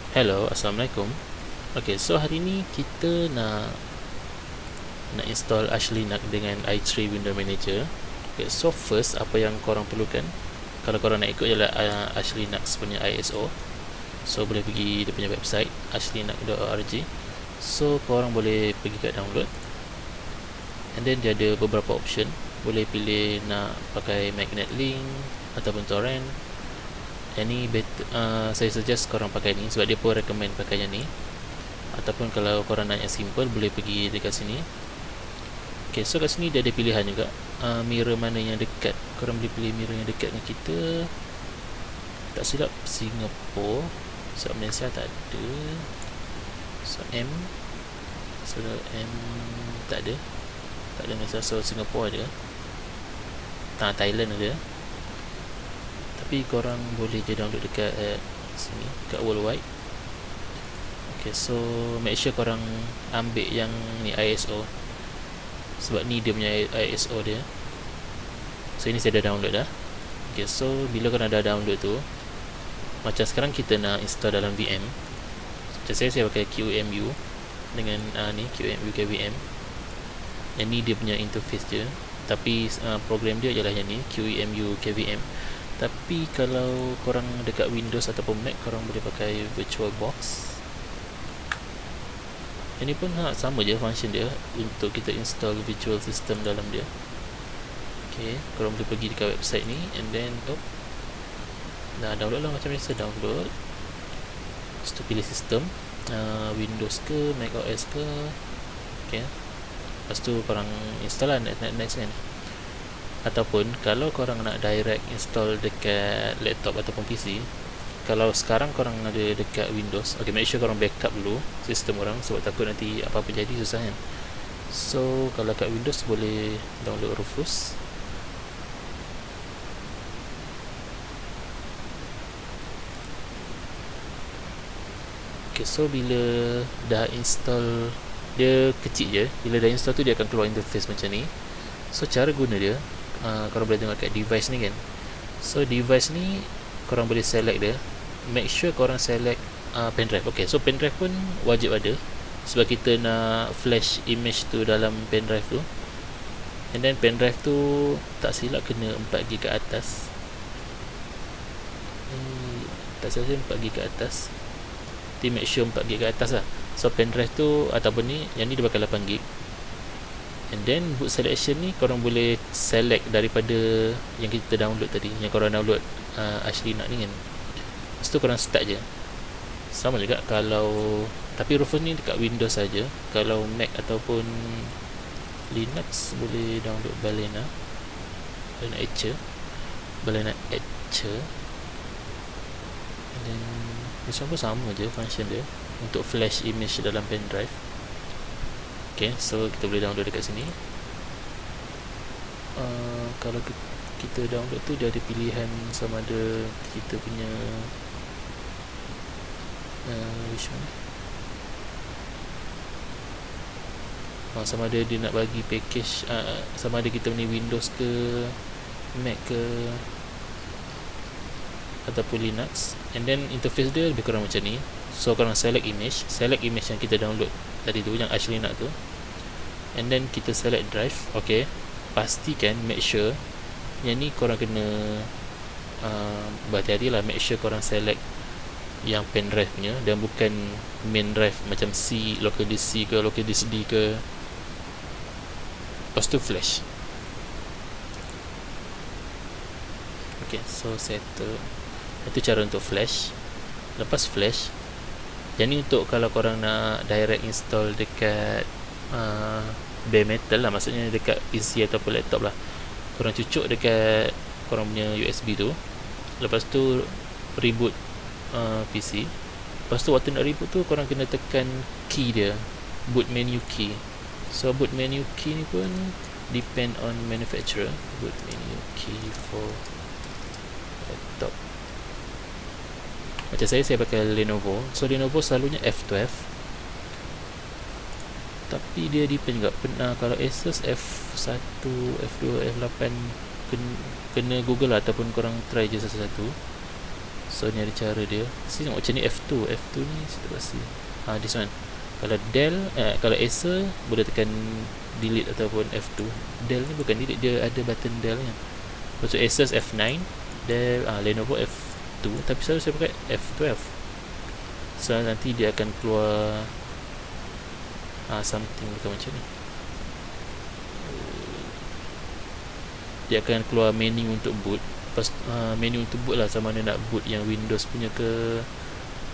Hello, Assalamualaikum. Okay, so hari ni kita nak install Arch Linux dengan i3 Window Manager. Okay, so first apa yang korang perlukan, kalau korang nak ikut ialah Arch Linux punya ISO, so boleh pergi dia punya website archlinux.org. So korang boleh pergi kat download, and then dia ada beberapa option. Boleh pilih nak pakai magnet link ataupun torrent. Yang ni better, saya suggest korang pakai ni sebab dia pun recommend pakai yang ni. Ataupun kalau korang nak yang simple, boleh pergi dekat sini. Ok, so kat sini dia ada pilihan juga, mirror mana yang dekat. Korang boleh pilih mirror yang dekat dengan kita. Tak silap Singapore, so Malaysia tak ada. So M tak ada Malaysia, so Singapore ada. Thailand ada. Tapi korang boleh je download dekat sini, kat worldwide. Okay, so make sure korang ambil yang ni ISO, sebab ni dia punya ISO dia. So ini saya dah download dah. Okay, so bila korang dah download tu, macam sekarang kita nak install dalam VM. Macam saya pakai QEMU dengan ni QEMU KVM. Yang ni dia punya interface je, tapi program dia ialah yang ni QEMU KVM. Tapi kalau korang dekat Windows ataupun Mac, korang boleh pakai VirtualBox. Ini pun sama je function dia untuk kita install virtual system dalam dia. Okay, korang boleh pergi dekat website ni, and then download lah macam biasa, download. Lepas tu pilih sistem, Windows ke Mac OS ke. Okay, lepas tu korang install lah next kan. Ataupun kalau korang nak direct install dekat laptop ataupun PC, kalau sekarang korang ada dekat Windows, okay, make sure korang backup dulu sistem orang, sebab takut nanti apa-apa jadi susah kan. So kalau kat Windows boleh download Rufus. Okay, so bila dah install, dia kecil je, bila dah install tu dia akan keluar interface macam ni. So cara guna dia, korang boleh tengok kat device ni kan. So device ni korang boleh select dia. Make sure korang select pendrive. Okay, so pendrive pun wajib ada, sebab kita nak flash image tu dalam pendrive tu. And then pendrive tu tak silap kena 4GB ke atas. Tak silap 4GB ke atas. Jadi make sure 4GB ke atas lah. So pendrive tu ataupun ni, yang ni dia pakai 8GB. And then boot selection ni korang boleh select daripada yang kita download tadi, yang korang download Arch Linux ni kan. Lepas tu korang start je. Sama juga kalau, tapi Rufus ni dekat Windows saja. Kalau Mac ataupun Linux boleh download Balena Etcher. And then ni semua sama je function dia untuk flash image dalam pendrive. Okay, so kita boleh download dekat sini. Kalau kita download tu dia ada pilihan sama ada kita punya which one? Sama ada dia nak bagi package, sama ada kita punya Windows ke Mac ke ataupun Linux. And then interface dia lebih kurang macam ni. So korang select image yang kita download tadi tu, yang Arch Linux tu. And then kita select drive. Okay, pastikan, make sure yang ni korang kena berhati-hati lah. Make sure korang select yang pen drive punya, dan bukan main drive macam C, local disk C ke local disk D ke. Lepas tu flash. Okay, so settle. Itu cara untuk flash. Lepas flash, yang ni untuk kalau korang nak direct install dekat bare metal lah, maksudnya dekat PC ataupun laptop lah. Korang cucuk dekat korang punya USB tu. Lepas tu reboot PC. Lepas tu waktu nak reboot tu korang kena tekan key dia, boot menu key. So boot menu key ni pun depend on manufacturer. Boot menu key for laptop. Macam saya pakai Lenovo. So Lenovo selalunya F12, tapi dia depend juga. Kalau Asus F1, F2, F8 kena Google lah, ataupun korang try je satu-satu. So ni ada cara dia. Sini tengok macam ni F2 ni saya tak pasti. This one. Kalau Dell, kalau Acer boleh tekan delete ataupun F2. Dell ni bukan delete, dia ada button Dell kan. Lepas tu Asus F9, Dell, Lenovo F2, tapi selalu saya pakai F12. So nanti dia akan keluar something bukan macam ni. Dia akan keluar menu untuk boot. Lepas menu untuk boot lah, sama ada nak boot yang Windows punya ke.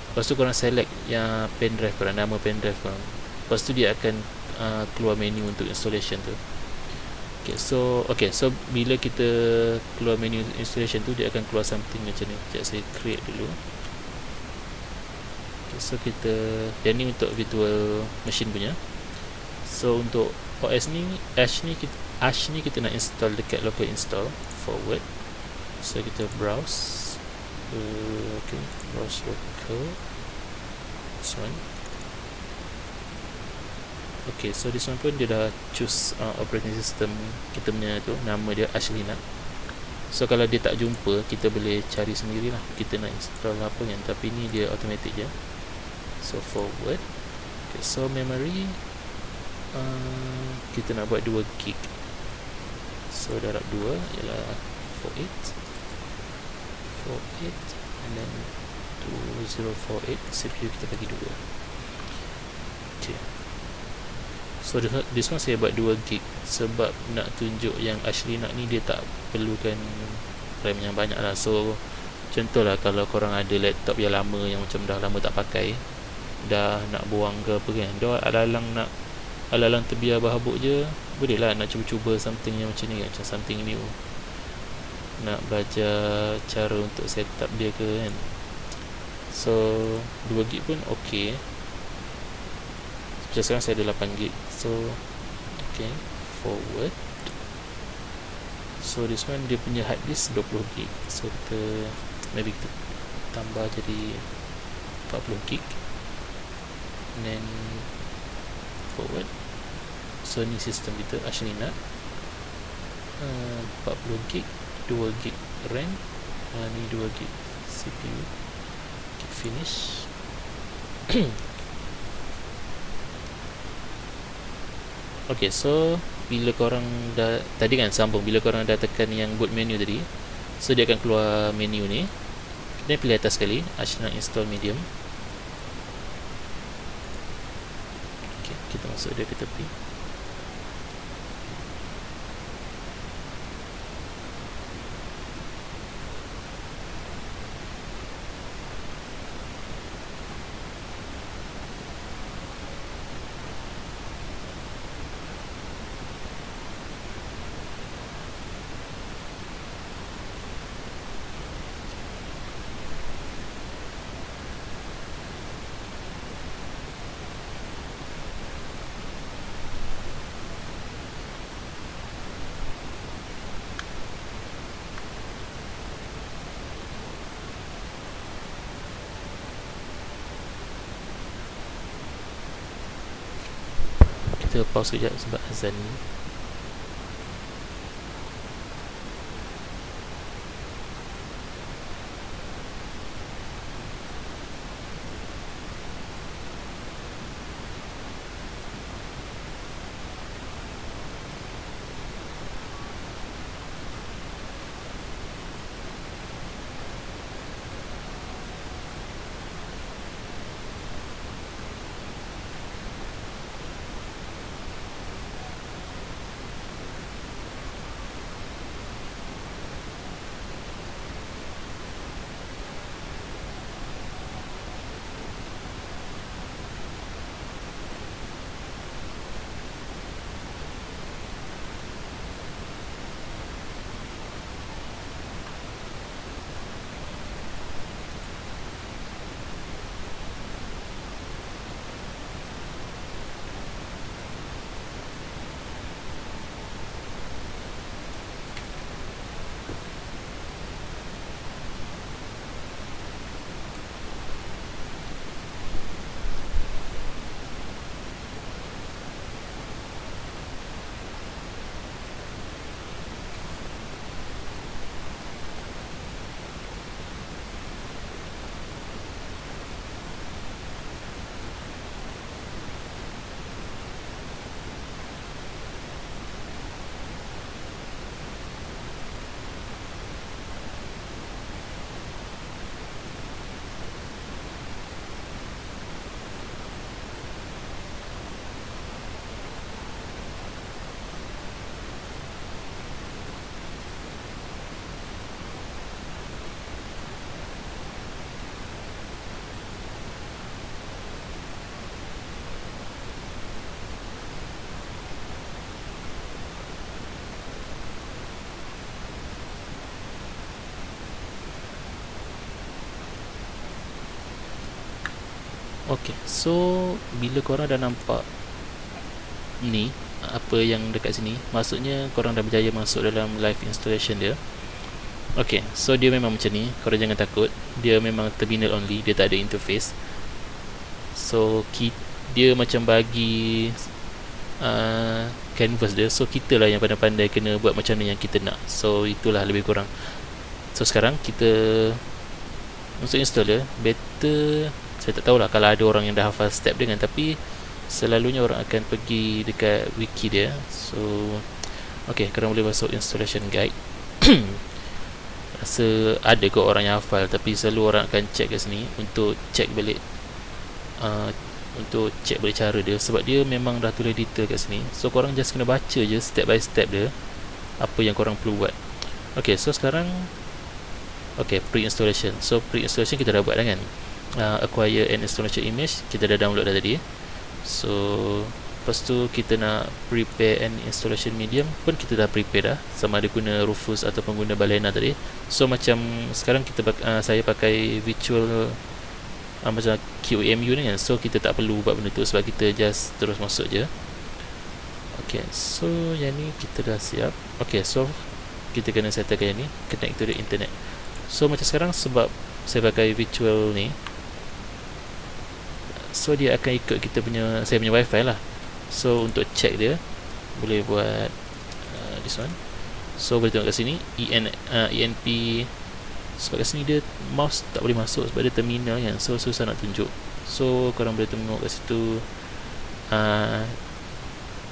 Lepas tu korang select yang pendrive korang, nama pendrive korang. Lepas tu dia akan keluar menu untuk installation tu. Okay, so bila kita keluar menu installation tu, dia akan keluar something macam ni. Sekejap saya create dulu. Okay, so kita, yang ni untuk virtual machine punya. So untuk OS ni, Ash ni kita nak install dekat local install, forward. So kita browse. Okay, browse local. This one. Okay, so this one pun dia dah choose operating system kita punya tu, nama dia Ash Linux. So kalau dia tak jumpa, kita boleh cari sendirilah kita nak install apa kan, tapi ni dia automatic je. So forward. Okay, so memory kita nak buat 2 gig. So darab 2 ialah 48 and then 2048. CPU kita bagi 2. Okay. So this one saya buat 2 gig sebab nak tunjuk yang Ash Linux ni dia tak perlukan RAM yang banyak lah. So contohlah kalau korang ada laptop yang lama, yang macam dah lama tak pakai, dah nak buang ke apa kan, dah alalang terbiar berhabuk je, boleh lah nak cuba-cuba something yang macam ni kan, macam something new, nak belajar cara untuk setup dia ke kan. So 2 gig pun ok. Macam sekarang saya ada 8 gig. So ok, forward. So this one dia punya hard disk 20 gig. So maybe kita tambah jadi 40 gig, and then forward. So ni sistem kita Ash Linux, 40 gig, 2 gig RAM, ni 2 gig CPU. Kita finish. Okay, so bila korang dah, tadi kan sambung, bila korang dah tekan yang boot menu tadi, so dia akan keluar menu ni. Dan pilih atas sekali, Ash Linux install medium. Okay, kita masuk dia ke tepi. Kita pause sekejap sebab azan ni. Okay, so bila korang dah nampak ni apa yang dekat sini, maksudnya korang dah berjaya masuk dalam live installation dia. Okay, so dia memang macam ni, korang jangan takut. Dia memang terminal only, dia tak ada interface. So dia macam bagi canvas dia. So kita lah yang pandai-pandai kena buat macam mana yang kita nak. So itulah lebih kurang. So sekarang kita untuk install dia, better, saya tak tahulah kalau ada orang yang dah hafal step dia kan, tapi selalunya orang akan pergi dekat wiki dia. So okay, korang boleh masuk installation guide. Rasa ada kot orang yang hafal, tapi selalu orang akan check kat sini untuk check balik untuk check balik cara dia, sebab dia memang dah tulis detail kat sini. So korang just kena baca je step by step dia, apa yang korang perlu buat. Okay, so sekarang okay, pre-installation. So pre-installation kita dah buat dah kan. Acquire and installation image kita dah download dah tadi. So lepas tu kita nak prepare and installation medium pun kita dah prepare dah, sama ada guna Rufus ataupun guna Balena tadi. So macam sekarang kita saya pakai virtual macam QEMU ni kan. So kita tak perlu buat benda tu sebab kita just terus masuk je. Okay, so yang ni kita dah siap. Okay, so kita kena settlekan yang ni, connect to the internet. So macam sekarang sebab saya pakai virtual ni, so dia akan ikut saya punya wifi lah. So untuk check dia boleh buat this one. So boleh tengok kat sini ENP. Sebab kat sini dia mouse tak boleh masuk sebab dia terminal kan, so susah nak tunjuk. So korang boleh tengok kat situ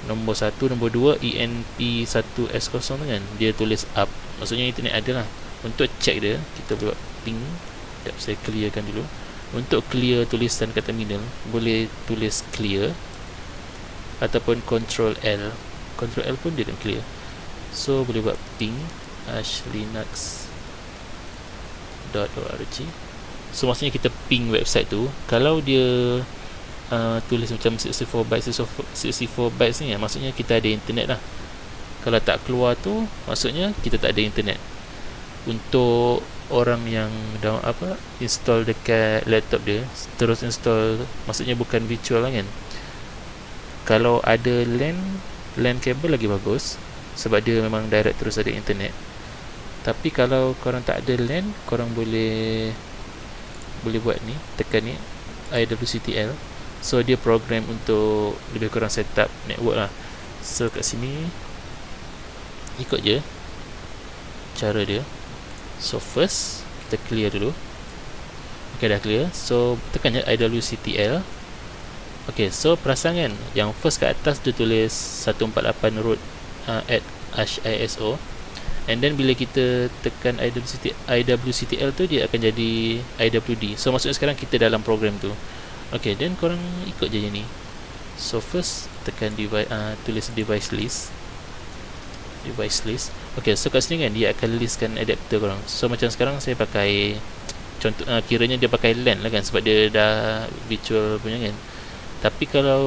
nombor 1, nombor 2 ENP1S0 tu kan, dia tulis up, maksudnya internet ada lah. Untuk check dia kita buat ping. Sekejap saya clearkan dulu. Untuk clear tulisan kat terminal boleh tulis clear ataupun Ctrl L. Ctrl L pun dia akan clear. So boleh buat ping ashlinux.org. So maksudnya kita ping website tu. Kalau dia tulis macam 64 bytes ni, maksudnya kita ada internet lah. Kalau tak keluar tu, maksudnya kita tak ada internet. Untuk orang yang install dekat laptop dia, terus install, maksudnya bukan virtual lah kan. Kalau ada LAN kabel lagi bagus, sebab dia memang direct terus ada internet. Tapi kalau korang tak ada LAN, korang boleh buat ni, tekan ni IWCTL. So dia program untuk lebih kurang setup network lah. So kat sini ikut je cara dia. So first kita clear dulu. Okay, dah clear. So tekan je IWCTL. Okay, so perasan kan yang first kat atas dia tulis 148 root at ISO. And then bila kita tekan IWCTL tu, dia akan jadi IWD. So maksudnya sekarang kita dalam program tu. Okay, then korang ikut je ni. So first tekan tulis device list. Okay, so kat sini kan dia akan listkan adapter korang. So macam sekarang saya pakai contoh, kiranya dia pakai LAN lah kan, sebab dia dah virtual punya kan. Tapi kalau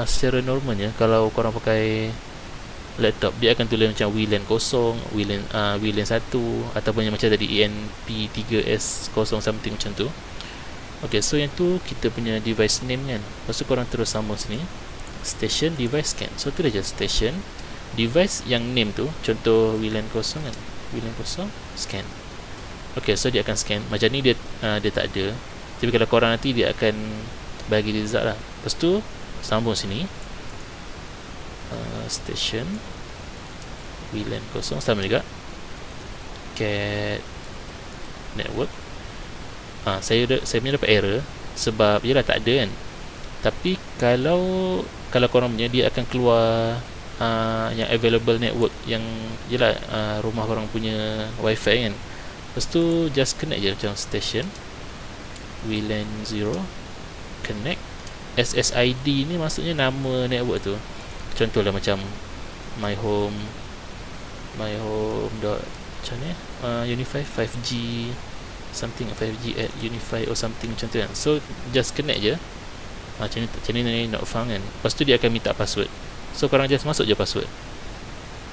secara normalnya, kalau korang pakai laptop, dia akan tulis macam WLAN 0, WLAN 1, ataupun yang macam tadi ENP3S0 something macam tu. Okay, so yang tu kita punya device name kan. Lepas tu korang terus sambung sini, station device scan. So tu dah je station device yang name tu, contoh WLAN 0 kan, WLAN 0 scan. Okay, so dia akan scan. Macam ni dia tak ada. Tapi kalau korang nanti dia akan bagi result lah. Lepas tu sambung sini, station WLAN 0 sama juga cat network. Saya punya dapat error sebab yelah tak ada kan. Tapi kalau korang punya, dia akan keluar yang available network, yang yelah rumah korang punya wifi kan. Lepas tu just connect je macam station WLAN 0 connect. SSID ni maksudnya nama network tu. Contohlah macam my home dot macam ni, Unify 5G something, 5G at Unify or something macam tu kan. So just connect je macam ni not found kan. Lepas tu dia akan minta password. So korang just masuk je password.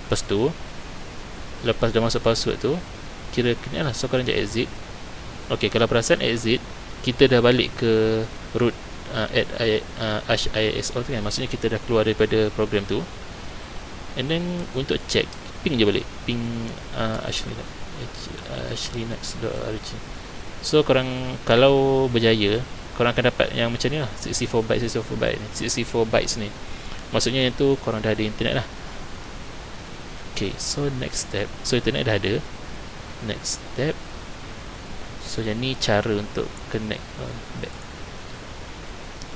Lepas tu lepas dah masuk password tu, kira connect lah. So korang je exit. Okay, kalau perasan exit, kita dah balik ke root add ISO tu kan, maksudnya kita dah keluar daripada program tu. And then untuk check, ping je balik, ping ashlynuts.org. So korang kalau berjaya, korang akan dapat yang macam ni lah, 64 bytes ni. Maksudnya yang tu korang dah ada internet lah. Okay, so next step, so internet dah ada. Next step, so yang ni cara untuk connect back.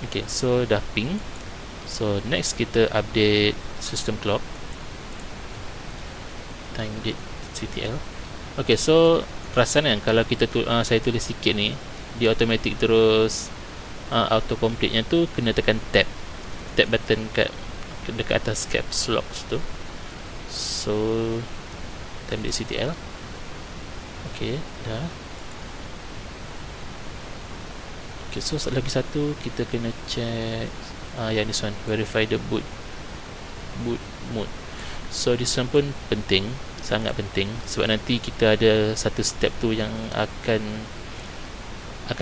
Okay, so dah ping. So next kita update system clock, time date CTL. Okay, so perasan kan kalau kita saya tulis sikit ni, dia automatic terus auto complete. Yang tu kena tekan tab button dekat atas caps lock tu. So time date CTL. Okay, dah. Okay, so lagi satu kita kena check yang this one, verify the boot mode. So this one pun penting, sangat penting, sebab nanti kita ada satu step tu yang akan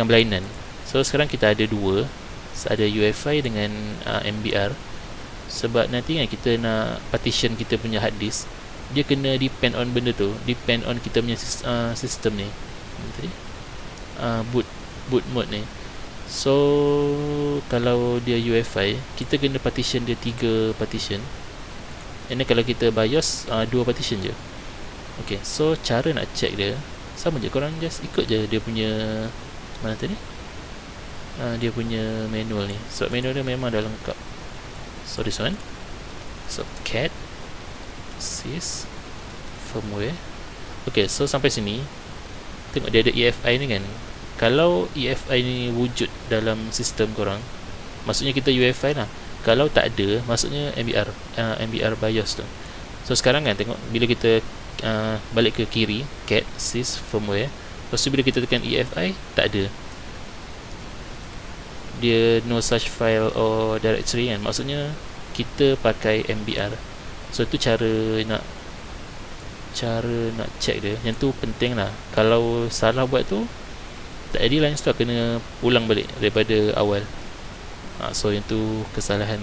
berlainan. So sekarang kita ada dua, ada UEFI dengan MBR. Sebab nanti kan kita nak partition kita punya hard disk, dia kena depend on benda tu, depend on kita punya sistem ni, boot mode ni. So kalau dia UEFI, kita kena partition dia 3 partition. And then kalau kita BIOS 2 partition je. Okay, so cara nak check dia sama je, korang just ikut je dia punya mana tadi, dia punya manual ni. So manual dia memang dah lengkap. So this one, so cat sys firmware. Okay, so sampai sini tengok dia ada EFI ni kan. Kalau EFI ni wujud dalam sistem korang, maksudnya kita UEFI lah. Kalau tak ada, maksudnya MBR BIOS tu. So sekarang kan tengok, bila kita balik ke kiri, cat sys firmware, lepas tu bila kita tekan EFI, tak ada, dia no such file or directory kan, maksudnya kita pakai MBR. So tu cara nak check dia. Yang tu penting lah. Kalau salah buat tu, tak jadi line stop, kena ulang balik daripada awal. So yang tu kesalahan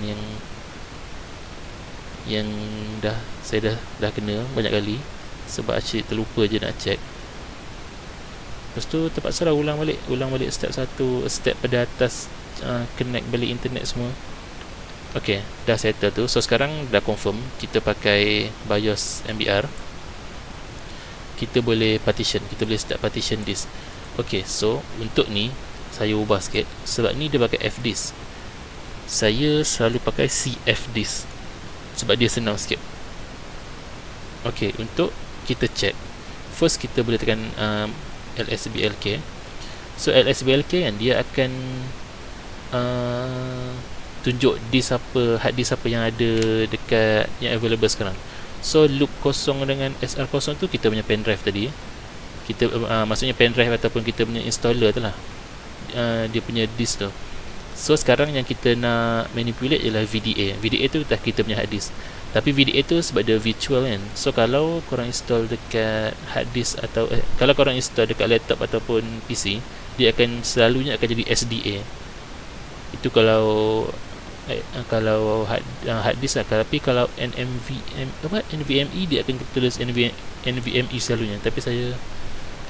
yang saya dah kena banyak kali, sebab asyik terlupa je nak check. Lepas tu terpaksa lah ulang balik step pada atas, connect balik internet semua. Okay, dah settle tu. So sekarang dah confirm kita pakai BIOS MBR, kita boleh partition, kita boleh start partition disk. Okay, so untuk ni saya ubah sikit, sebab ni dia pakai FDisk. Saya selalu pakai CFDisk sebab dia senang sikit. Okay, untuk kita check, first kita boleh tekan LSBLK. So LSBLK kan, dia akan tunjuk hard disk apa yang ada dekat, yang available sekarang. So loop kosong dengan SR0 tu kita punya pendrive tadi. Kita maksudnya pendrive ataupun kita punya installer tu lah, dia punya disk tu. So sekarang yang kita nak manipulate ialah VDA. VDA tu dah kita punya hard disk, tapi VDA tu sebab dia virtual kan. So kalau korang install dekat hard disk atau kalau korang install dekat laptop ataupun PC, dia akan selalunya akan jadi SDA. Itu kalau hard disk lah. Tapi kalau NVMe, dia akan tulis NVMe selalunya. Tapi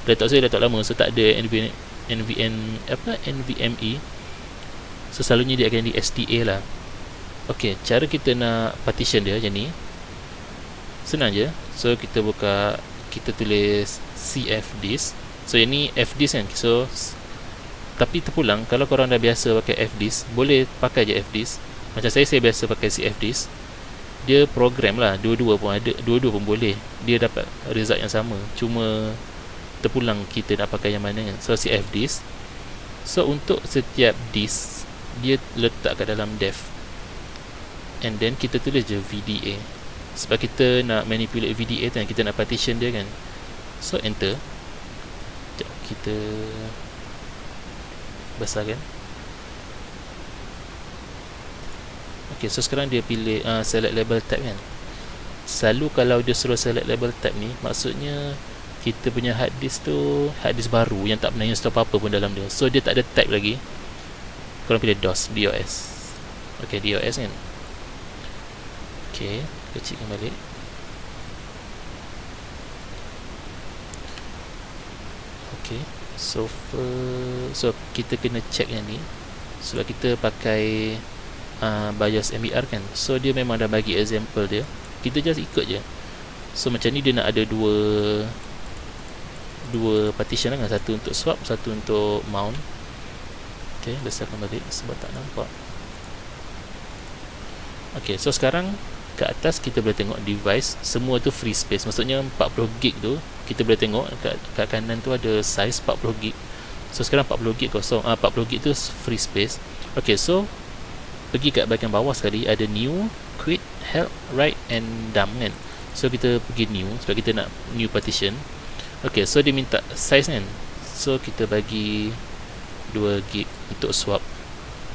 laptop saya laptop lama, so tak ada NVMe. So selalunya dia akan di SDA lah. Okay, cara kita nak partition dia macam ni, senang je. So kita tulis CFDisk. So yang ni FDisk kan. So tapi terpulang, kalau korang dah biasa pakai FDisk, boleh pakai je FDisk. Macam saya biasa pakai CFDisk. Dia program lah, dua-dua pun boleh, dia dapat result yang sama, cuma terpulang kita nak pakai yang mana kan. So CFDisk. So untuk setiap disk, dia letak kat dalam dev, and then kita tulis je VDA, sebab kita nak manipulate VDA tu kan, kita nak partition dia kan. So enter. Sekejap, kita besarkan. Okay, so sekarang dia pilih select label type kan. Selalu kalau dia suruh select label type ni, maksudnya kita punya hard disk tu hard disk baru yang tak pernah install apa-apa pun dalam dia. So dia tak ada type lagi. korang pilih DOS. Ok, DOS kan. Ok, kecilkan balik. Ok, so kita kena check yang ni sebab kita pakai BIOS MBR kan. So dia memang dah bagi example dia, kita just ikut je. So macam ni dia nak ada dua partition kan, satu untuk swap, satu untuk mount. Ok, besarkan balik sebab tak nampak. Ok, so sekarang kat atas kita boleh tengok device, semua tu free space. Maksudnya 40 gig tu kita boleh tengok kat kanan tu ada size 40 gig. So sekarang 40 gig kosong, 40 gig tu free space. Ok, so pergi kat bahagian bawah sekali ada new, quit, help, write and dump kan. So kita pergi new sebab kita nak new partition. Ok, so dia minta size kan. So kita bagi 2 gig untuk swap.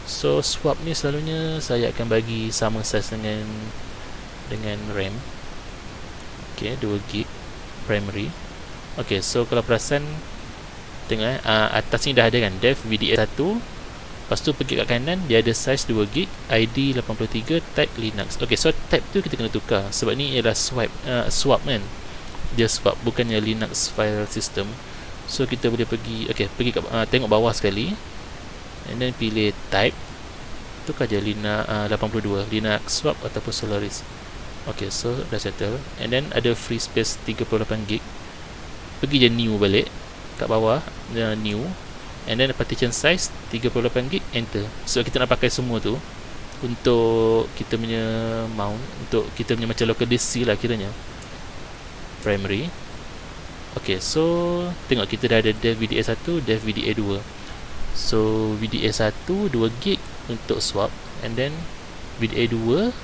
So swap ni selalunya saya akan bagi sama size dengan RAM. Ok, 2 gig primary. Ok, so kalau perasan tengok atas ni dah ada kan dev VDA1. Lepas tu pergi kat kanan dia ada size 2 gig, ID 83, type Linux. Ok, so type tu kita kena tukar sebab ni ialah swap kan. Dia swap, bukannya Linux file system. So kita boleh pergi, ok, pergi kat, tengok bawah sekali and then pilih type, tukar je Linux 82, Linux swap ataupun Solaris. Ok, so dah settle. And then ada free space 38 gig. Pergi je new balik kat bawah, new, and then partition size 38 gig, enter. So kita nak pakai semua tu untuk kita punya mount, untuk kita punya macam local disk lah kiranya, primary. Ok, so tengok kita dah ada dev VDA1, dev VDA2. So VDA1 2 gig untuk swap, and then VDA2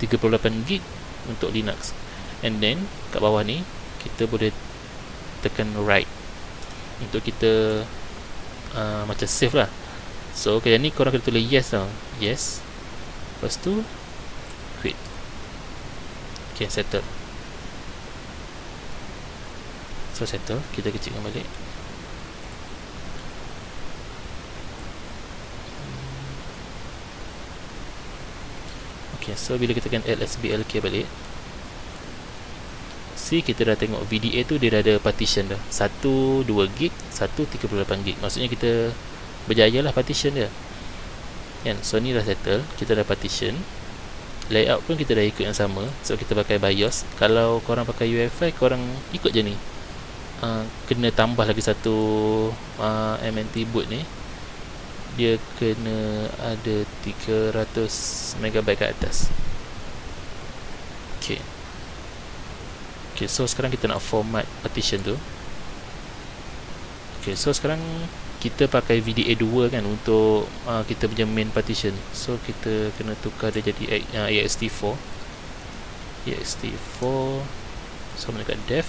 38 gig untuk Linux. And then kat bawah ni kita boleh tekan write untuk kita macam save lah. So yang ni korang kena tulis yes tau, yes. Lepas tu quit. Ok, settle. So settle, kita kecilkan balik. Ok, so bila kita tekan LSBLK balik, see kita dah tengok VDA tu dia dah ada partition dah, satu 2 gig, satu 38 gig. Maksudnya kita berjaya lah partition dia kan. So ni dah settle, kita dah partition. Layout pun kita dah ikut yang sama, so kita pakai BIOS. Kalau korang pakai UEFI, korang ikut je ni. Kena tambah lagi satu MNT boot ni, dia kena ada 300 MB kat atas. Ok, ok, so sekarang kita nak format partition tu. Ok, so sekarang kita pakai VDA2 kan untuk kita punya main partition. So kita kena tukar dia jadi ext4. ext4. So dekat dev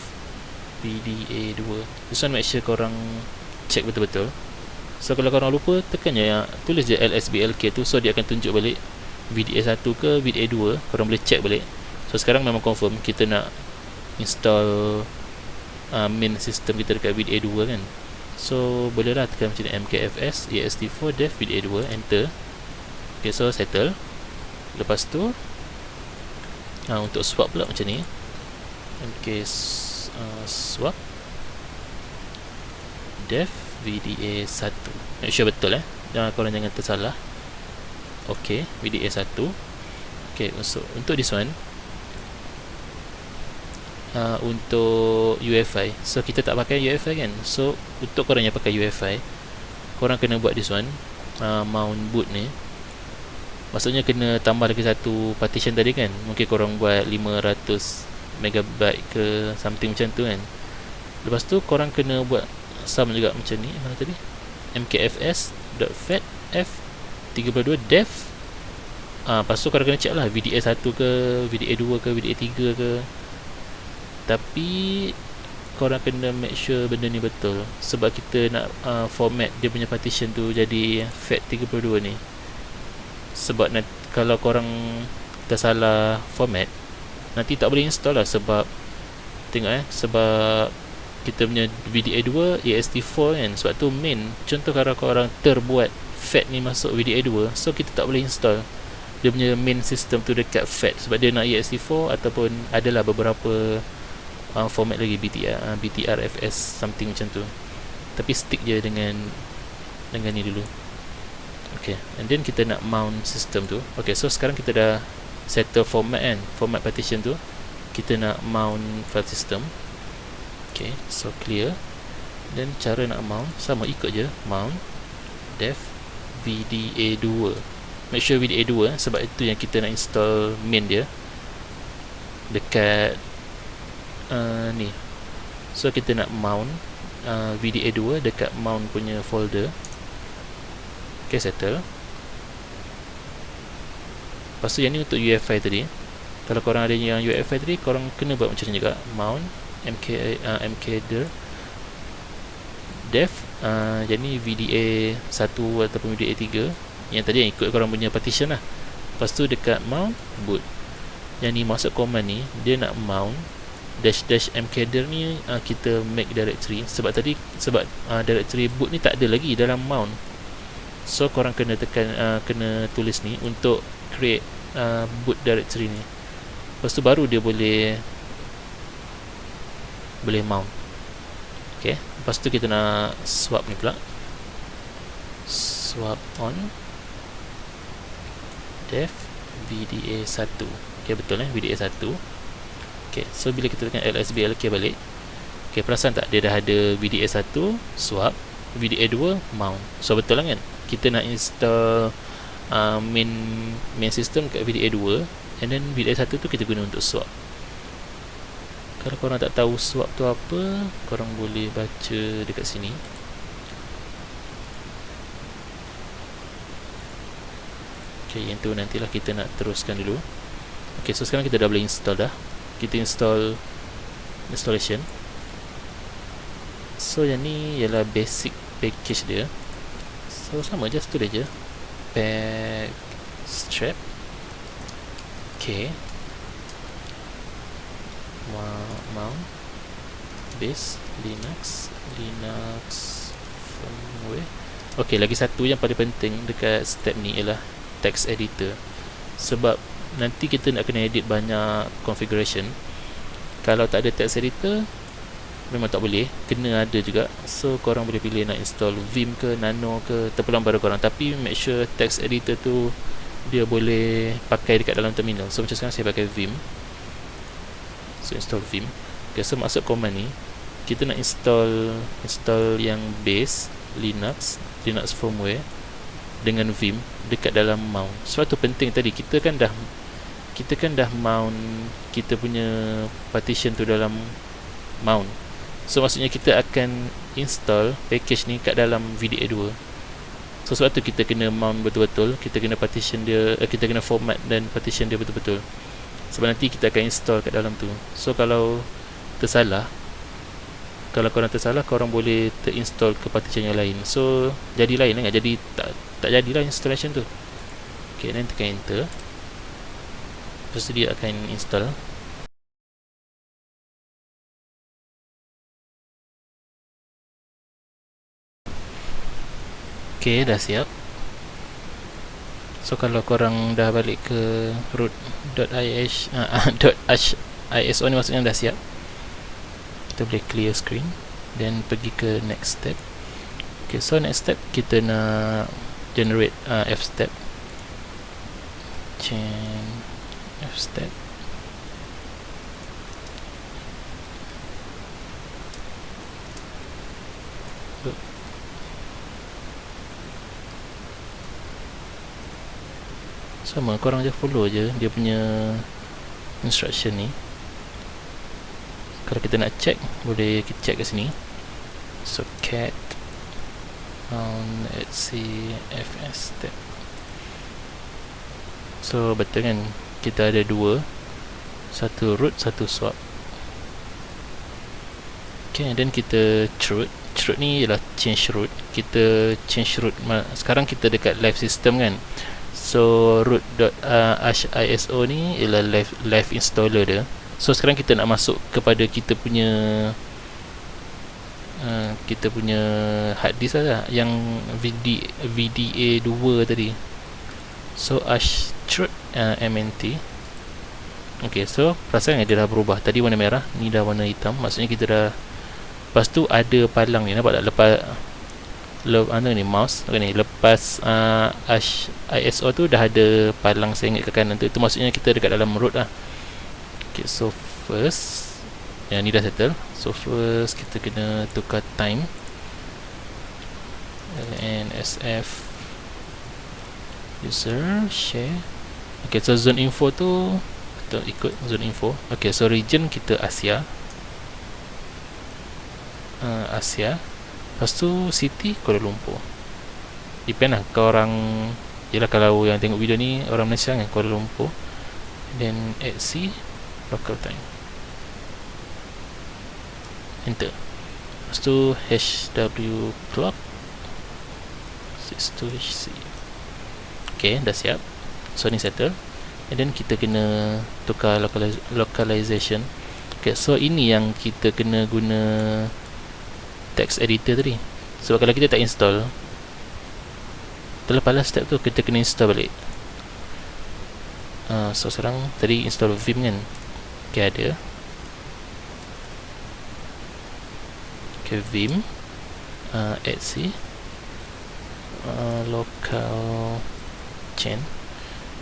VDA2. This one make sure korang check betul-betul. So kalau korang lupa, tekan je tulis je LSBLK tu, so dia akan tunjuk balik VDA1 ke VDA2. Korang boleh check balik. So sekarang memang confirm kita nak install main system kita dekat VDA2 kan. So boleh lah tekan macam ni, MKFS ext4 dev VDA2, enter. Ok, so settle. Lepas tu untuk swap pula macam ni. Ok, swap dev VDA1. Make sure betul korang jangan tersalah. Ok, VDA1. Ok, so untuk this one untuk UEFI, so kita tak pakai UEFI kan. So untuk korang yang pakai UEFI, korang kena buat this one, mount boot ni. Maksudnya kena tambah lagi satu partition tadi kan. Mungkin korang buat 500 MB ke something macam tu kan. Lepas tu korang kena buat sama juga macam ni. Mana tadi? mkfs.fat f32 dev. Lepas tu korang kena check lah VDA1 ke VDA2 ke VDA3 ke. Tapi korang kena make sure benda ni betul, sebab kita nak format dia punya partition tu jadi FAT32 ni. Sebab kalau korang tersalah format, nanti tak boleh install lah. Sebab tengok sebab kita punya VDA2 ext4 kan. Sebab tu main, contoh kalau korang terbuat FAT ni masuk VDA 2, so kita tak boleh install dia punya main system tu dekat FAT sebab dia nak ext4 ataupun adalah beberapa format lagi, BTRFS something macam tu, tapi stick je dengan ni dulu. Okay, and then kita nak mount system tu. Okay, so sekarang kita dah settle format kan, format partition tu. Kita nak mount file system. Okay, so clear. Dan cara nak mount sama, ikut je mount def VDA2. Make sure VDA2 sebab itu yang kita nak install main dia dekat ni. So kita nak mount VDA2 dekat mount punya folder. Okay, settle. Lepas tu yang ni untuk UEFI tadi. Kalau korang ada yang UEFI tadi, korang kena buat macam ni juga. Mount mkdir def yang ni VDA 1 ataupun VDA 3. Yang tadi yang ikut korang punya partition lah. Lepas tu dekat mount boot. Yang ni masuk command ni, dia nak mount dash mkdir ni, kita make directory. Sebab directory boot ni tak ada lagi dalam mount. So korang kena tekan, kena tulis ni untuk create boot directory ni. Lepas tu baru dia boleh mount. Okay, lepas tu kita nak swap ni pula. Swap on def VDA 1. Okay, betul VDA 1. Okay, so bila kita tekan lsblk balik, okay, perasan tak dia dah ada VDA 1 swap, VDA 2 mount. So betul lah kan, kita nak install main system kat VDA 2, and then VDA 1 tu kita guna untuk swap. Kalau korang tak tahu swap tu apa, korang boleh baca dekat sini. Okay, yang tu nantilah kita nak teruskan dulu. Okay, so sekarang kita dah boleh install dah. Kita install installation. So yang ni ialah basic package dia. So sama je, tulis je pack strap. Okay, mount base Linux firmware. Okay, lagi satu yang paling penting dekat step ni ialah text editor. Sebab nanti kita nak kena edit banyak configuration. Kalau tak ada text editor memang tak boleh, kena ada juga. So korang boleh pilih nak install Vim ke Nano ke, terpulang pada korang. Tapi make sure text editor tu dia boleh pakai dekat dalam terminal. So macam sekarang saya pakai Vim. So install Vim. Okay, so masuk command ni, kita nak install yang base Linux firmware dengan Vim dekat dalam mount. Sebab tu penting tadi, kita kan dah mount kita punya partition tu dalam mount. So maksudnya kita akan install package ni kat dalam VDA 2. So sebab tu kita kena mount betul-betul, kita kena partition dia, kita kena format dan partition dia betul-betul. Sebab nanti kita akan install kat dalam tu. So kalau korang tersalah, korang boleh terinstall ke partition yang lain. So jadi lain kan, jadi tak jadilah installation tu. Okay, then tekan enter. Lepas tu dia akan install. Okay, dah siap. So kalau korang dah balik ke root.iso ni, maksudnya dah siap. Kita boleh clear screen, then pergi ke next step. Okay, so next step kita nak generate fstep. Change fstep. Sama, korang je follow je dia punya instruction ni. Kalau kita nak check, boleh kita check kat sini. So cat on fs step. So betul kan, kita ada dua, satu root, satu swap. Okay, then kita root ni ialah change root. Kita change root. Sekarang kita dekat live system kan. So root.iso ni ialah live installer dia. So sekarang kita nak masuk kepada kita punya kita punya hard disk lah, yang VDA 2 tadi. So Ashtrud MNT. Ok, so perasan dia dah berubah. Tadi warna merah, ni dah warna hitam. Maksudnya kita dah, lepas tu ada palang ni, nampak tak? Lepas ni mouse ni, lepas ISO tu dah ada palang sengit ke kanan tu. Itu maksudnya kita dekat dalam root lah. Ok, so first yang ni dah settle. So first kita kena tukar time, LNSF user share. Ok, so zone info tu kita ikut zone info. Ok, so region kita Asia, Asia. Lepas tu city Kuala Lumpur. Depend lah kau orang. Yelah, kalau yang tengok video ni orang Malaysia kan, Kuala Lumpur. Then at sea local time, enter. Lepas tu HW clock 62HC. ok, dah siap. So ni settle. And then kita kena tukar localization. ok, so ini yang kita kena guna text editor tadi. Sebab kalau kita tak install, terlepas step tu kita kena install balik. So sekarang tadi install Vim kan. ok, ada. ok, Vim etc local chain.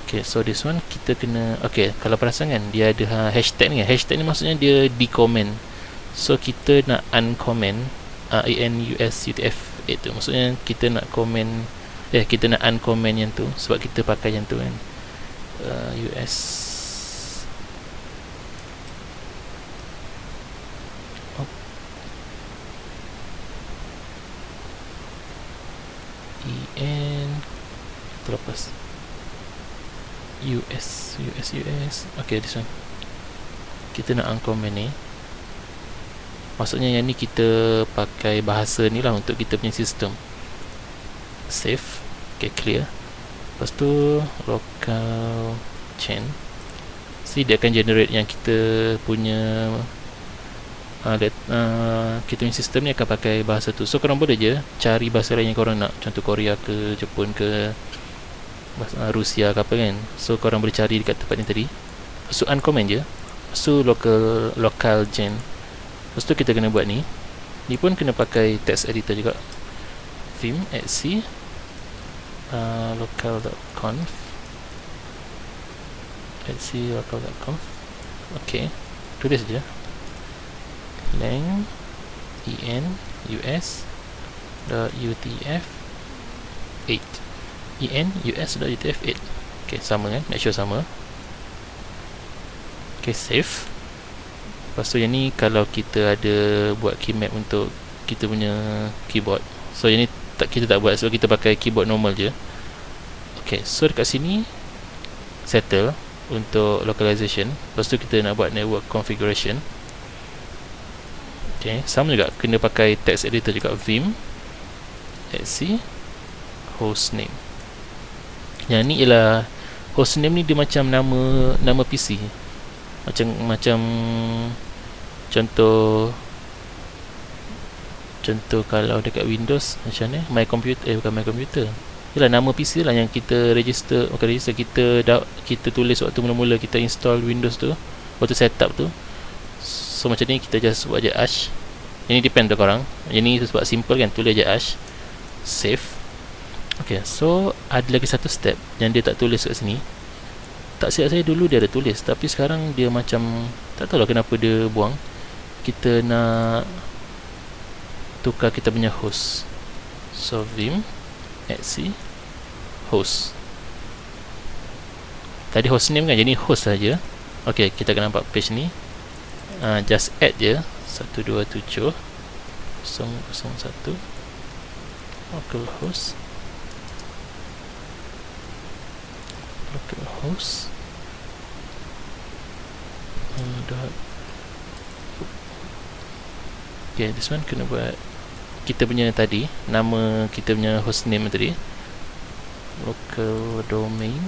ok, so this one kita kena, ok, kalau perasan kan dia ada hashtag ni. Hashtag ni maksudnya dia decomment. So kita nak uncomment ANUSUTF8 tu. Maksudnya kita nak comment, kita nak uncomment yang tu, sebab kita pakai yang tu kan. US EN terlepas US. ok, this one kita nak uncomment ni. Maksudnya yang ni kita pakai bahasa ni lah untuk kita punya sistem. Save. ok, clear. Lepas tu local chain. Dia akan generate yang kita punya kita punya sistem ni akan pakai bahasa tu. So korang boleh je cari bahasa lain yang korang nak, contoh Korea ke, Jepun ke, Rusia ke apa kan. So korang boleh cari dekat tempat ni tadi. Lepas tu uncomment je. Lepas tu local gen. Lepas tu kita kena buat ni. Ni pun kena pakai text editor juga. Vim etc local.conf etc local.conf. ok, tulis je lang en us.utf8 en us.utf8. ok, sama kan, make sure sama. ok, save. Lepas tu yang ni kalau kita ada buat key map untuk kita punya keyboard. So yang ni kita tak buat sebab kita pakai keyboard normal je. ok, so dekat sini settle untuk localization. Lepas tu kita nak buat network configuration. ok, sama juga kena pakai text editor juga. Vim etc hostname. Yang ni ialah hostname ni, dia macam nama PC. Macam contoh kalau dekat Windows macam ni, my computer, bukan my computer, ialah nama PC lah yang kita register. Kita tulis waktu mula-mula kita install Windows tu, waktu setup tu. So macam ni kita just buat je ash. Ini depend tu korang. Yang ni sebab simple kan, tulis je ash, save. ok, so ada lagi satu step yang dia tak tulis kat sini. Tak silap saya dulu dia ada tulis, tapi sekarang dia macam tak tahulah kenapa dia buang. Kita nak tukar kita punya host. So vim etc host. Tadi host name kan, jadi host saja. ok, kita akan nampak page ni. Just add je 127.0.1 localhost. ok, this one kena buat kita punya tadi, nama kita punya hostname tadi, local domain.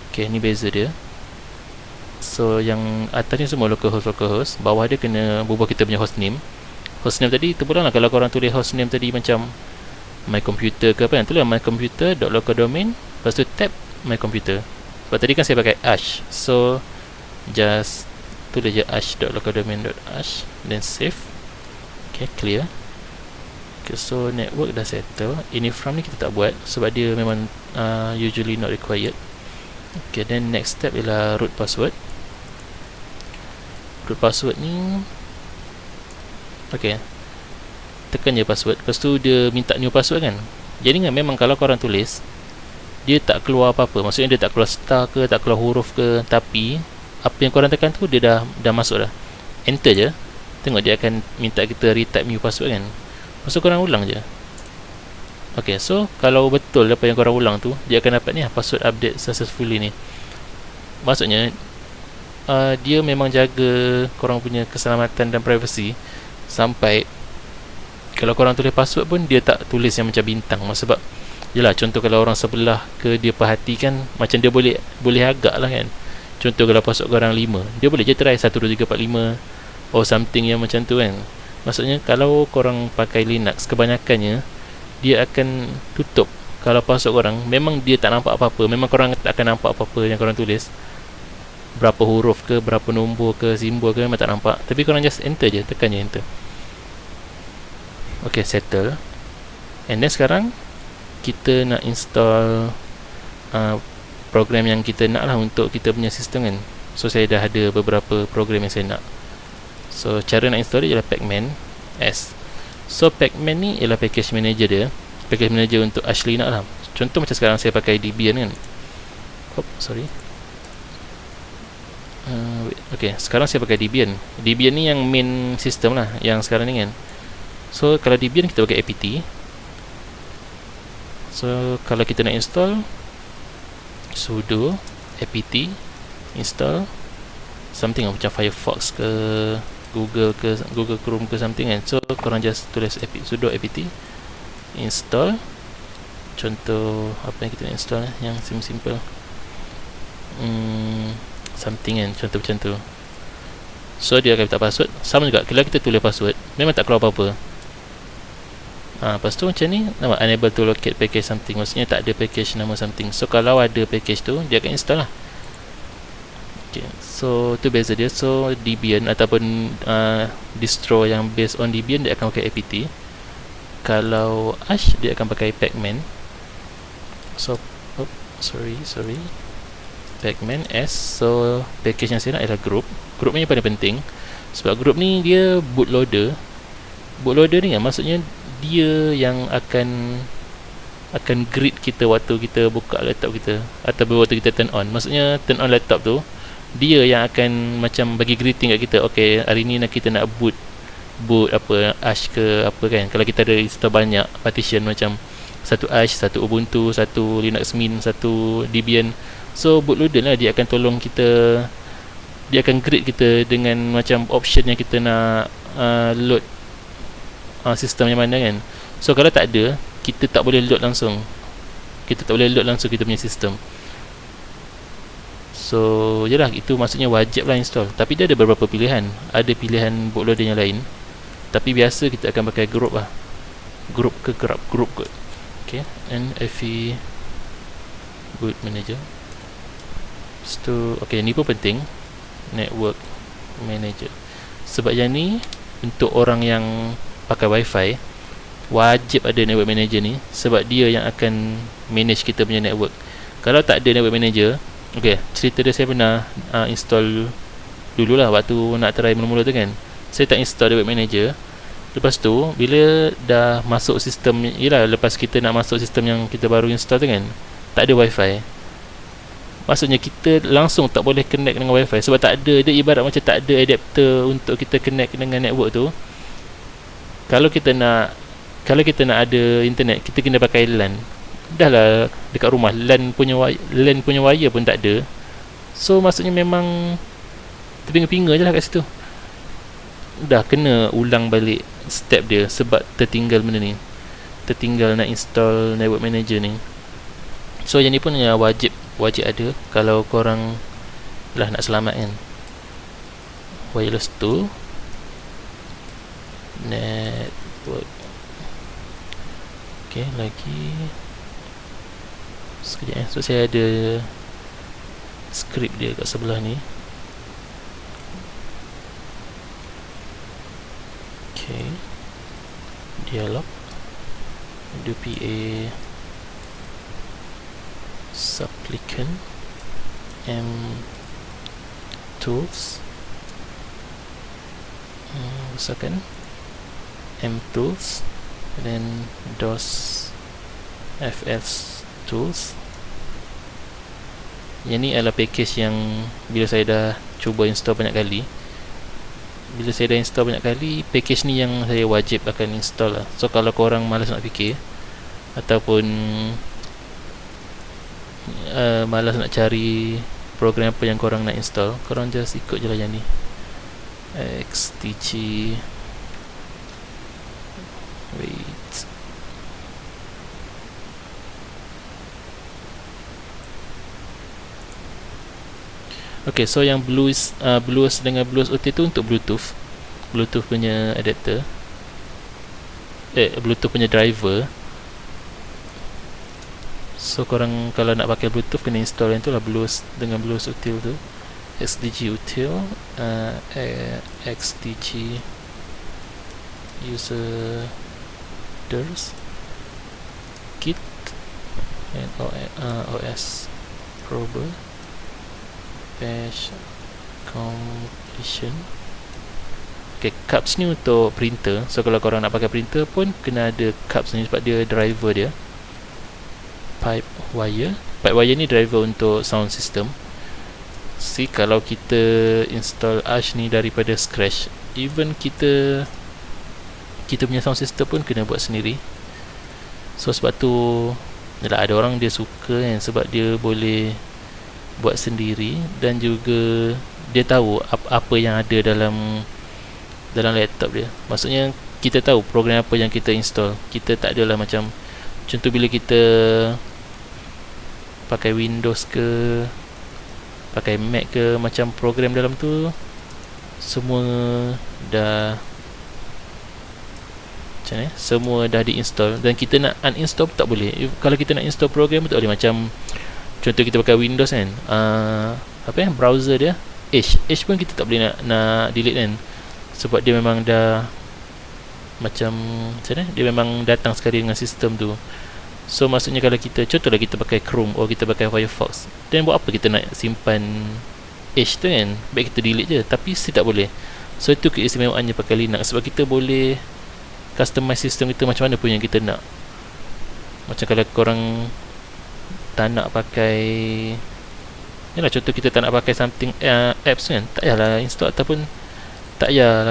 ok, ni beza dia. So yang atas ni semua localhost, bawah dia kena berubah kita punya hostname. Hostname tadi terpulang lah, kalau korang tulis hostname tadi macam my computer ke apa kan, tulis my computer.localdomain, lepas tu tab my computer. Sebab tadi kan saya pakai ash, so just tulis je ash.localdomain.ash, then save. Okay, clear. Okay, so network dah settle. Ini from ni kita tak buat sebab dia memang usually not required. Okay, then next step ialah root password. Root password ni, okay, tekan je password, lepas tu dia minta new password kan. Jadi kan memang kalau korang tulis, dia tak keluar apa-apa, maksudnya dia tak keluar star ke, tak keluar huruf ke, tapi apa yang korang tekan tu dia dah masuk dah. Enter je, tengok dia akan minta kita retype new password kan. Maksud korang ulang je. Ok, so kalau betul apa yang korang ulang tu, dia akan dapat ni lah, password update successfully ni. Maksudnya dia memang jaga korang punya keselamatan dan privacy, sampai kalau korang tulis password pun dia tak tulis yang macam bintang. Sebab yelah, contoh kalau orang sebelah ke dia perhatikan, macam dia boleh agak lah kan. Contoh kalau password korang 5, dia boleh je try 1, 2, 3, 4, 5 or something yang macam tu kan. Maksudnya kalau korang pakai Linux, kebanyakannya dia akan tutup. Kalau password korang memang dia tak nampak apa-apa, memang korang tak akan nampak apa-apa yang korang tulis, berapa huruf ke, berapa nombor ke, simbol ke, memang tak nampak. Tapi korang just enter je, tekan je enter. Ok, settle. And then sekarang kita nak install program yang kita nak lah untuk kita punya sistem kan. So saya dah ada beberapa program yang saya nak. So cara nak install dia ialah Pacman S. So Pacman ni ialah package manager dia, package manager untuk Ash Linux lah. Contoh macam sekarang saya pakai Debian kan. Ok, sekarang saya pakai Debian. Debian ni yang main system lah, yang sekarang ni kan. So kalau Debian kita pakai apt. So kalau kita nak install, sudo apt install something macam Firefox ke, Google Chrome ke something kan. So korang just tulis sudo apt install. Contoh apa yang kita nak install yang simple something kan, contoh macam tu. So dia akan minta password. Sama juga kalau kita tulis password, memang tak keluar apa-apa. Lepas tu macam ni, nampak unable to locate package something, maksudnya tak ada package nama something. So kalau ada package tu, dia akan install lah. Okay, so tu beza dia. So Debian ataupun distro yang based on Debian, dia akan pakai apt. Kalau Ash, dia akan pakai Pacman. So sorry Pacman S. So package yang saya nak ialah group. Group ni paling penting, sebab group ni dia bootloader. Bootloader ni kan, maksudnya dia yang akan greet kita waktu kita buka laptop kita, atau waktu kita turn on. Maksudnya turn on laptop tu, dia yang akan macam bagi greeting kat kita. Okay, hari ni kita nak boot apa, Ash ke apa kan. Kalau kita ada install banyak partition, macam satu Ash, satu Ubuntu, satu Linux Mint, satu Debian. So bootloader lah, dia akan tolong kita, dia akan greet kita dengan macam option yang kita nak load sistem yang mana kan. So kalau tak ada, kita tak boleh load langsung. Kita punya sistem. So jelah, itu maksudnya wajib lah install. Tapi dia ada beberapa pilihan. Ada pilihan bootloader yang lain, tapi biasa kita akan pakai group lah. Group kot. Okay, NFE boot manager. So okay, ni pun penting, network manager. Sebab yang ni untuk orang yang pakai wifi, wajib ada network manager ni, sebab dia yang akan manage kita punya network. Kalau tak ada network manager, okay, cerita dia, saya pernah install dululah waktu nak try mula-mula tu kan. Saya tak install network manager. Lepas tu bila dah masuk sistem, yelah, lepas kita nak masuk sistem yang kita baru install tu kan, tak ada wifi. Maksudnya kita langsung tak boleh connect dengan wifi, sebab tak ada, dia ibarat macam tak ada adapter untuk kita connect dengan network tu. Kalau kita nak ada internet, kita kena pakai LAN. Dah lah dekat rumah LAN punya wire pun tak ada. So maksudnya memang terpinga-pinga je lah kat situ. Dah kena ulang balik step dia, sebab tertinggal benda ni, tertinggal nak install network manager ni. So yang ni pun wajib ada kalau korang lah nak selamat kan. wireless tool, network. Okay, lagi sekejap so saya ada skrip dia kat sebelah ni. Okay, dialog DPA supplicant M tools besarkan M tools, and then DOS FS tools. Yang ni adalah package yang bila saya dah cuba install banyak kali, bila saya dah install banyak kali, package ni yang saya wajib akan install lah. So kalau korang malas nak fikir ataupun malas nak cari program apa yang korang nak install, korang just ikut je lah yang ni, XTG. Wait, okay, so yang Blues dengan Blues OT tu untuk Bluetooth punya adapter, Bluetooth punya driver. So korang kalau nak pakai Bluetooth kena install yang tu lah, Blues dengan Blues util tu, XDG util, XDG user ders kit and OS prober bash completion. Okay, cups ni untuk printer. So kalau korang nak pakai printer pun kena ada cups ni sebab dia driver dia. Pipe wire ni driver untuk sound system. Kalau kita install Arch ni daripada scratch, even kita punya sound system pun kena buat sendiri. So sebab tu yalah, ada orang dia suka kan, sebab dia boleh buat sendiri dan juga dia tahu apa yang ada dalam laptop dia. Maksudnya kita tahu program apa yang kita install. Kita tak adalah macam contoh bila kita pakai Windows ke pakai Mac ke, macam program dalam tu semua dah macam ni, semua dah diinstall dan kita nak uninstall pun tak boleh. Kalau kita nak install program pun tak boleh. Macam contoh kita pakai Windows kan, browser dia Edge pun kita tak boleh nak delete kan, sebab dia memang dah macam ni, dia memang datang sekali dengan sistem tu. So maksudnya kalau kita contohlah kita pakai Chrome atau kita pakai Firefox, dan buat apa kita nak simpan Edge tu kan, baik kita delete je. Tapi tak boleh. So itu keistimewaannya pakai Linux, sebab kita boleh customize sistem kita macam mana pun yang kita nak. Macam kalau korang tak nak pakai, yalah contoh kita tak nak pakai something apps kan, tak payahlah install, ataupun tak payah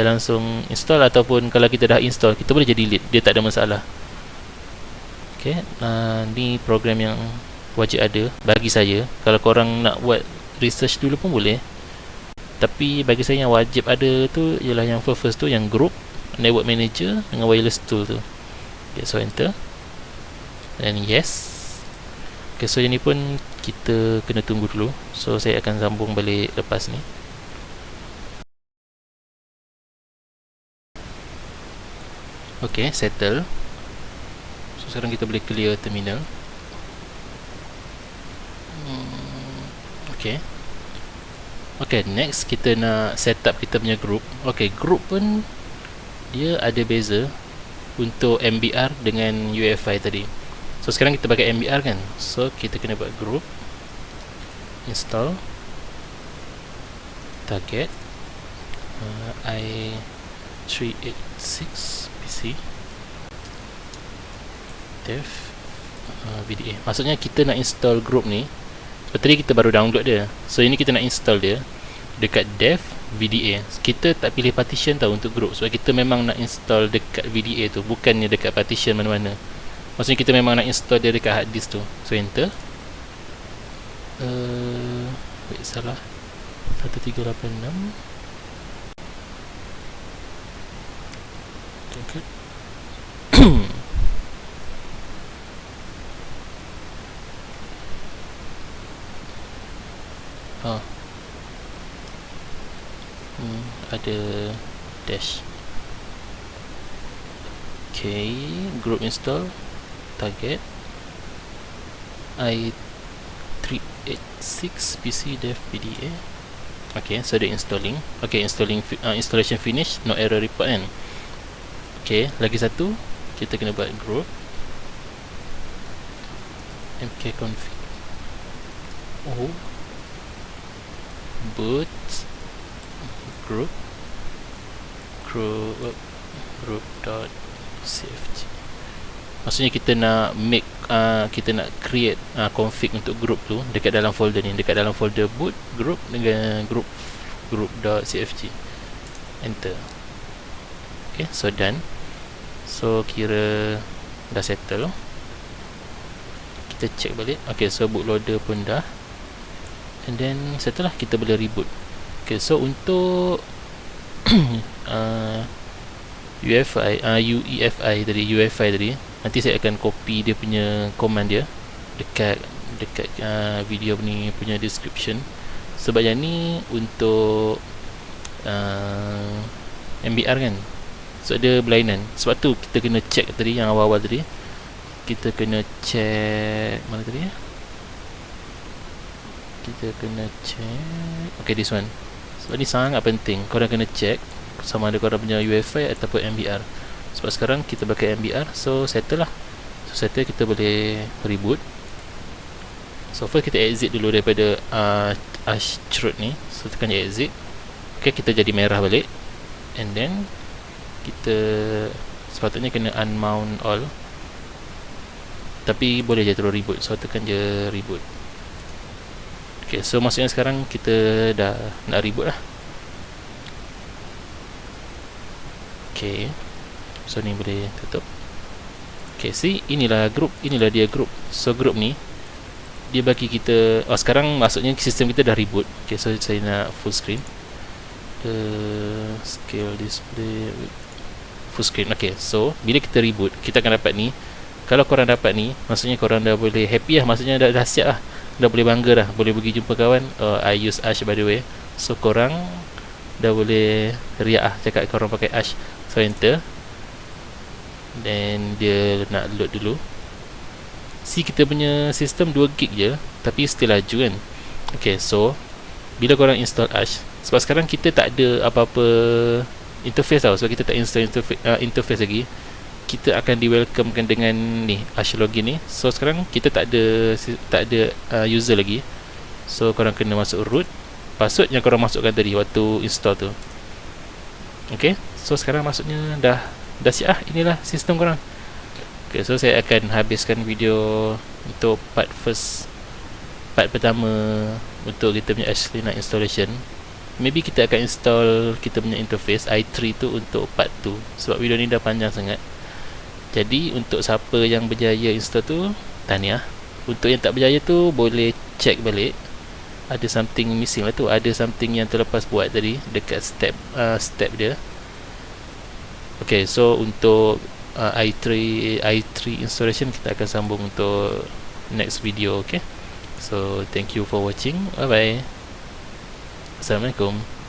langsung install, ataupun kalau kita dah install kita boleh je delete, dia tak ada masalah. Okay, ni program yang wajib ada bagi saya. Kalau korang nak buat research dulu pun boleh, tapi bagi saya yang wajib ada tu ialah yang first tu, yang group, network manager dengan wireless tool tu. Okay, so enter and yes. Okay, so yang ni pun kita kena tunggu dulu. So saya akan sambung balik lepas ni. Okay, settle. So sekarang kita boleh clear terminal. Okay. Okay, next kita nak set up kita punya group. Okay, group pun dia ada beza untuk MBR dengan UEFI tadi. So sekarang kita pakai MBR kan, so kita kena buat group, install, target i386 PC, dev VDA. Maksudnya kita nak install group ni, seperti tadi kita baru download dia. So ini kita nak install dia dekat dev VDA. Kita tak pilih partition tau untuk group, sebab kita memang nak install dekat VDA tu, bukannya dekat partition mana-mana. Maksudnya kita memang nak install dia dekat hard disk tu. So enter. Wait, salah, 1386. Okay. ada dash. Okay, group install target i386 PC dev PDA. Okay, so they're installing. Okay, installation finish, no error report kan. Okay, lagi satu kita kena buat group mkconfig boot group group.cfg. Maksudnya kita nak make kita nak create config untuk group tu dekat dalam folder ni, dekat dalam folder boot group dengan group.cfg. Enter. Okay, so done. So kira dah settle. Kita check balik. Okay, so bootloader pun dah. And then setelah kita boleh reboot. Okay, so untuk UEFI tadi, nanti saya akan copy dia punya command dia dekat video ni punya description. Sebab yang ni untuk MBR kan, so ada berlainan. Sebab tu kita kena check tadi, yang awal-awal tadi kita kena check mana tadi ya? Kita kena check, okay, this one. Sebab ni sangat penting, korang kena check sama ada korang punya UEFI ataupun MBR. Sebab sekarang kita pakai MBR, so settle lah. So settle, kita boleh reboot. So first kita exit dulu daripada Ashroot ni. So tekan je exit. Okay, kita jadi merah balik. And then kita sepatutnya kena unmount all, tapi boleh je terus reboot. So tekan je reboot. Okay, so maksudnya sekarang kita dah nak reboot lah. Okay, so ni boleh tutup. Okay, see, inilah group, inilah dia group. So group ni dia bagi kita, sekarang maksudnya sistem kita dah reboot. Okay, so saya nak full screen, scale display full screen. Okay, so bila kita reboot, kita akan dapat ni. Kalau korang dapat ni, maksudnya korang dah boleh happy lah. Maksudnya dah siap lah, dah boleh bangga dah, boleh pergi jumpa kawan. I use Ash by the way. So korang dah boleh riak lah, cakap korang pakai Ash. So enter. Then dia nak load dulu. See, kita punya sistem 2 gig je, tapi still laju kan. Okay, so bila korang install Ash, sebab sekarang kita tak ada apa-apa interface tau. Sebab kita tak install interface lagi, kita akan di-welcomekan dengan ni Ash login ni. So sekarang kita tak ada user lagi. So korang kena masuk root, password yang korang masukkan tadi waktu install tu. Okay, so sekarang maksudnya dah siap lah. Inilah sistem korang. Okay, so saya akan habiskan video untuk part pertama untuk kita punya Ash Linux installation. Maybe kita akan install kita punya interface i3 tu untuk part 2, sebab video ni dah panjang sangat. Jadi untuk siapa yang berjaya install tu, tahniah. Untuk yang tak berjaya tu, boleh check balik. Ada something missing lah tu, ada something yang terlepas buat tadi dekat step dia. Okay, so untuk i3 installation kita akan sambung untuk next video. Okay, so thank you for watching. Bye bye. Assalamualaikum.